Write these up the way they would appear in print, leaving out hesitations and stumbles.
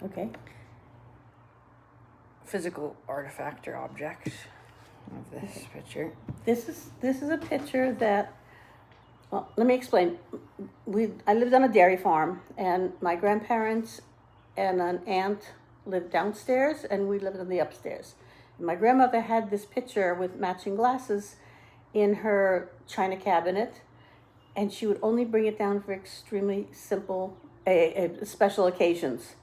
Okay. Physical artifact or object of this picture. This is a picture that, well, let me explain. I lived on a dairy farm, and my grandparents and an aunt lived downstairs, and we lived on the upstairs. And my grandmother had this picture with matching glasses in her china cabinet, and she would only bring it down for extremely simple, special occasions.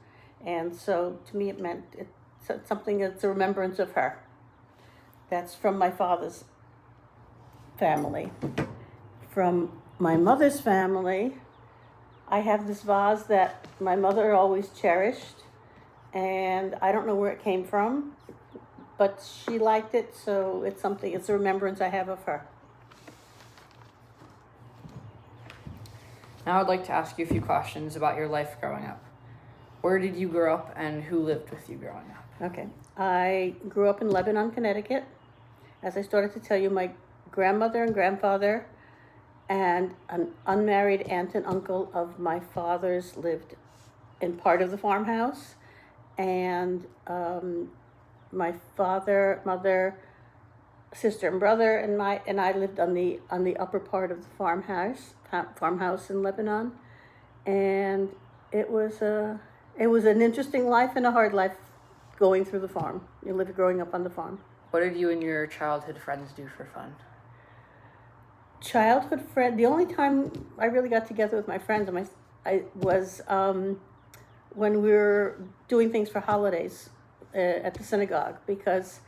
And so to me, it meant it's something that's a remembrance of her. That's from my father's family. From my mother's family, I have this vase that my mother always cherished, and I don't know where it came from, but she liked it, so it's a remembrance I have of her. Now I'd like to ask you a few questions about your life growing up. Where did you grow up and who lived with you growing up? Okay. I grew up in Lebanon, Connecticut. As I started to tell you, my grandmother and grandfather and an unmarried aunt and uncle of my father's lived in part of the farmhouse. And my father, mother, sister, and brother, and I lived on the upper part of the farmhouse in Lebanon. And it was an interesting life and a hard life going through the farm. Growing up on the farm. What did you and your childhood friends do for fun? Childhood friend. The only time I really got together with my friends was when we were doing things for holidays at the synagogue. Because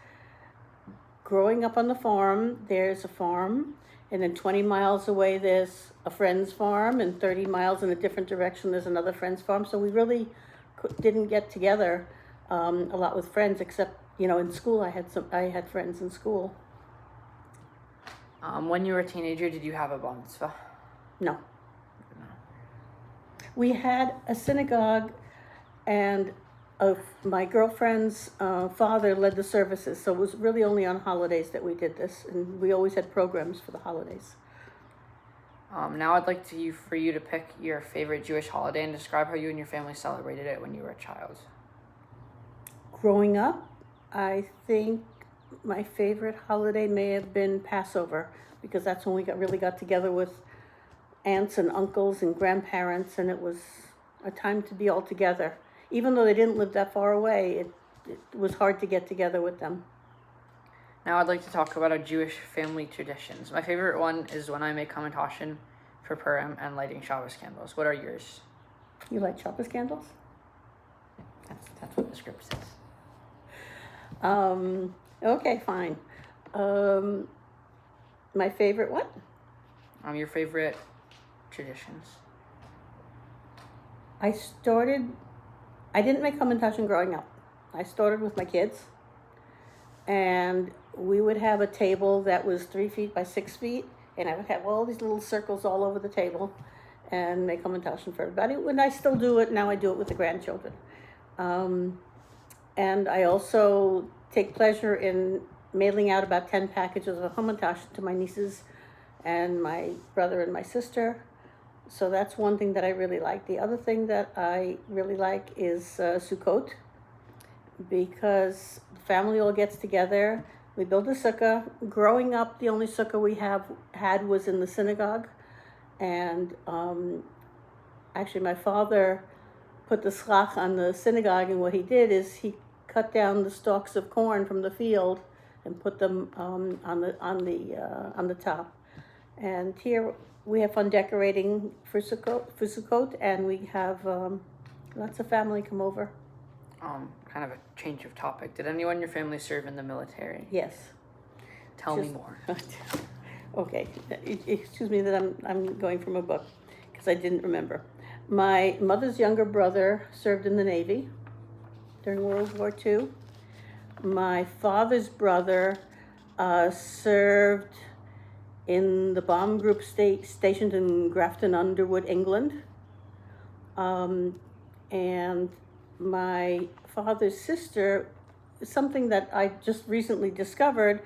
growing up on the farm, there's a farm, and then 20 miles away there's a friend's farm, and 30 miles in a different direction there's another friend's farm. So we really didn't get together a lot with friends, except in school. I had friends in school. When you were a teenager, did you have a bar mitzvah? No. We had a synagogue, and my girlfriend's father led the services, so it was really only on holidays that we did this, and we always had programs for the holidays. Now I'd like for you to pick your favorite Jewish holiday and describe how you and your family celebrated it when you were a child. Growing up, I think my favorite holiday may have been Passover, because that's when we really got together with aunts and uncles and grandparents, and it was a time to be all together. Even though they didn't live that far away, it was hard to get together with them. Now I'd like to talk about our Jewish family traditions. My favorite one is when I make hamantashen for Purim and lighting Shabbos candles. What are yours? You like Shabbos candles? That's what the script says. Okay, fine. My favorite what? Your favorite traditions. I didn't make hamantashen growing up. I started with my kids, and we would have a table that was 3 feet by 6 feet, and I would have all these little circles all over the table and make hamantashen for everybody. And I still do it. Now I do it with the grandchildren. And I also take pleasure in mailing out about 10 packages of hamantashen to my nieces and my brother and my sister. So that's one thing that I really like. The other thing that I really like is Sukkot, because the family all gets together. We build a sukkah. Growing up, the only sukkah we had was in the synagogue. And actually, my father put the schach on the synagogue, and what he did is he cut down the stalks of corn from the field and put them on the top. And here we have fun decorating for Sukkot, and we have lots of family come over. Kind of a change of topic. Did anyone in your family serve in the military? Yes. Tell me more. Okay, excuse me that I'm going from a book, because I didn't remember. My mother's younger brother served in the Navy during World War II. My father's brother served in the bomb group stationed in Grafton Underwood, England. And my father's sister, something that I just recently discovered,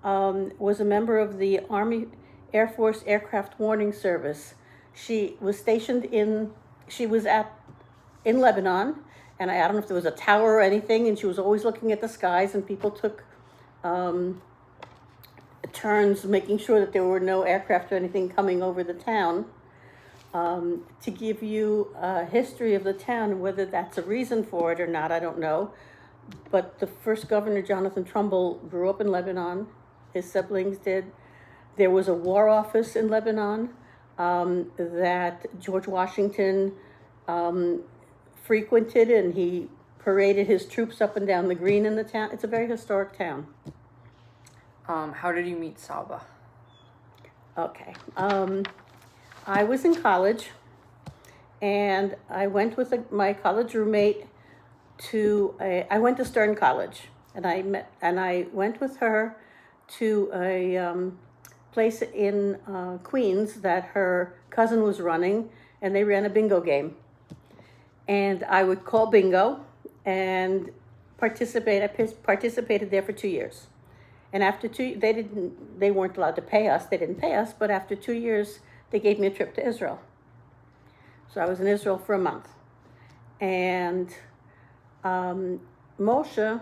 was a member of the Army Air Force Aircraft Warning Service. She was stationed in Lebanon, and I don't know if there was a tower or anything, and she was always looking at the skies, and people took turns making sure that there were no aircraft or anything coming over the town. To give you a history of the town, whether that's a reason for it or not, I don't know. But the first governor, Jonathan Trumbull, grew up in Lebanon. His siblings did. There was a war office in Lebanon that George Washington frequented, and he paraded his troops up and down the green in the town. It's a very historic town. How did you meet Saba? Okay. I was in college, and I went with my college roommate I went to Stern College, and I went with her to a place in Queens that her cousin was running, and they ran a bingo game. And I would call bingo and participate. I participated there for 2 years. And after they weren't allowed to pay us. They didn't pay us, but after 2 years, they gave me a trip to Israel. So I was in Israel for a month. And Moshe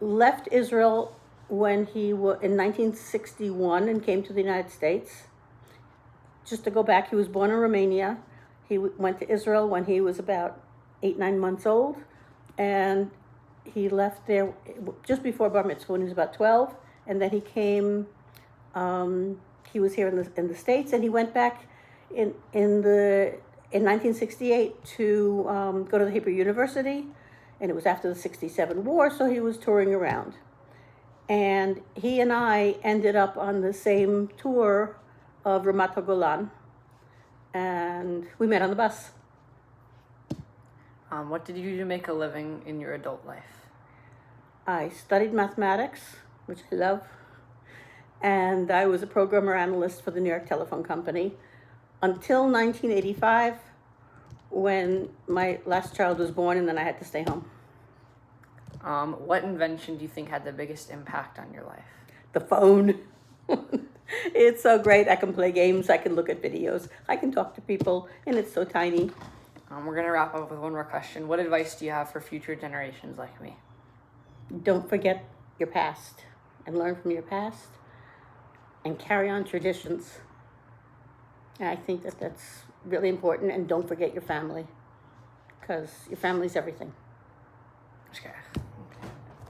left Israel when in 1961 and came to the United States. Just to go back, he was born in Romania. He went to Israel when he was about 8-9 months old, and he left there just before Bar Mitzvah when he was about 12, and then he came. He was here in the States, and he went back in 1968 to go to the Hebrew University, and it was after the '67 war, so he was touring around. And he and I ended up on the same tour of Ramat HaGolan, and we met on the bus. What did you do to make a living in your adult life? I studied mathematics, which I love, and I was a programmer analyst for the New York Telephone Company until 1985, when my last child was born, and then I had to stay home. What invention do you think had the biggest impact on your life? The phone. It's so great. I can play games. I can look at videos. I can talk to people, and it's so tiny. We're going to wrap up with one more question. What advice do you have for future generations like me? Don't forget your past, and learn from your past, and carry on traditions. And I think that's really important. And don't forget your family, because your family's everything. Okay.